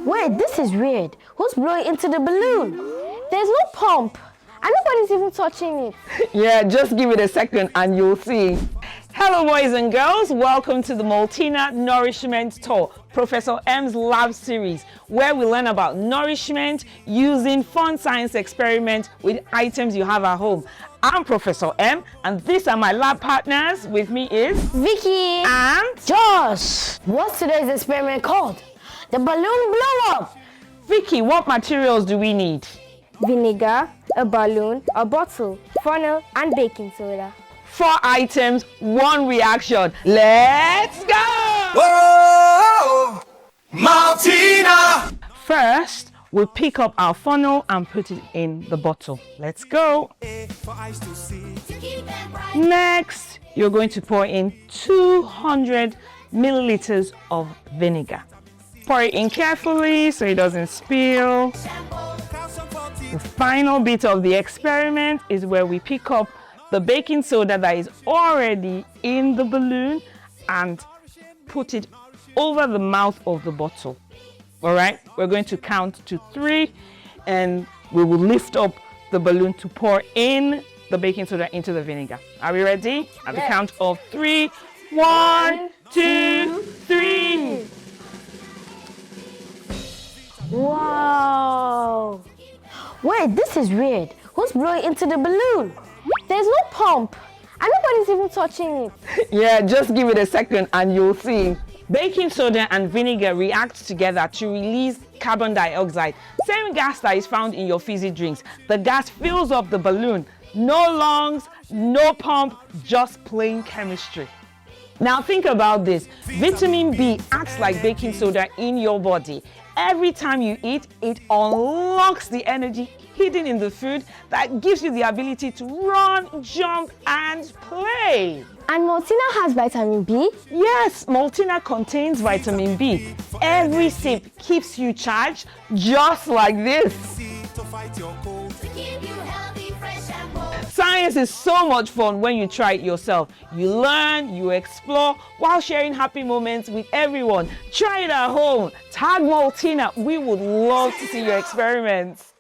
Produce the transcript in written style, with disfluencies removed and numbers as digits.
Wait, this is weird. Who's blowing into the balloon? There's no pump, and nobody's even touching it. Yeah, just give it a second and you'll see. Hello boys and girls, welcome to the Maltina Nourishment Tour, Professor M's lab series, where we learn about nourishment using fun science experiments with items you have at home. I'm Professor M, and these are my lab partners. With me is Vicky and Josh. What's today's experiment called? The balloon blow up. Vicky. What materials do we need? Vinegar, a balloon, a bottle, funnel, and baking soda. 4 items, 1 reaction. Let's go! Whoa, Maltina! First, we'll pick up our funnel and put it in the bottle. Let's go. Next, you're going to pour in 200 milliliters of vinegar. Pour it in carefully so it doesn't spill. The final bit of the experiment is where we pick up the baking soda that is already in the balloon and put it over the mouth of the bottle. All right, we're going to count to 3 and we will lift up the balloon to pour in the baking soda into the vinegar. Are we ready? At the count of 3, 1, 2, 3. Wow. Wait, this is weird. Who's blowing into the balloon? There's no pump, and nobody's even touching it. Yeah, just give it a second and you'll see. Baking soda and vinegar react together to release carbon dioxide, same gas that is found in your fizzy drinks. The gas fills up the balloon. No lungs, no pump, just plain chemistry. Now think about this. Vitamin B acts like baking soda in your body. Every time you eat, it unlocks the energy hidden in the food that gives you the ability to run, jump, and play. And Maltina has vitamin B? Yes, Maltina contains vitamin B. Every sip keeps you charged, just like this. Science is so much fun when you try it yourself. You learn, you explore, while sharing happy moments with everyone. Try it at home. Tag Maltina. We would love to see your experiments.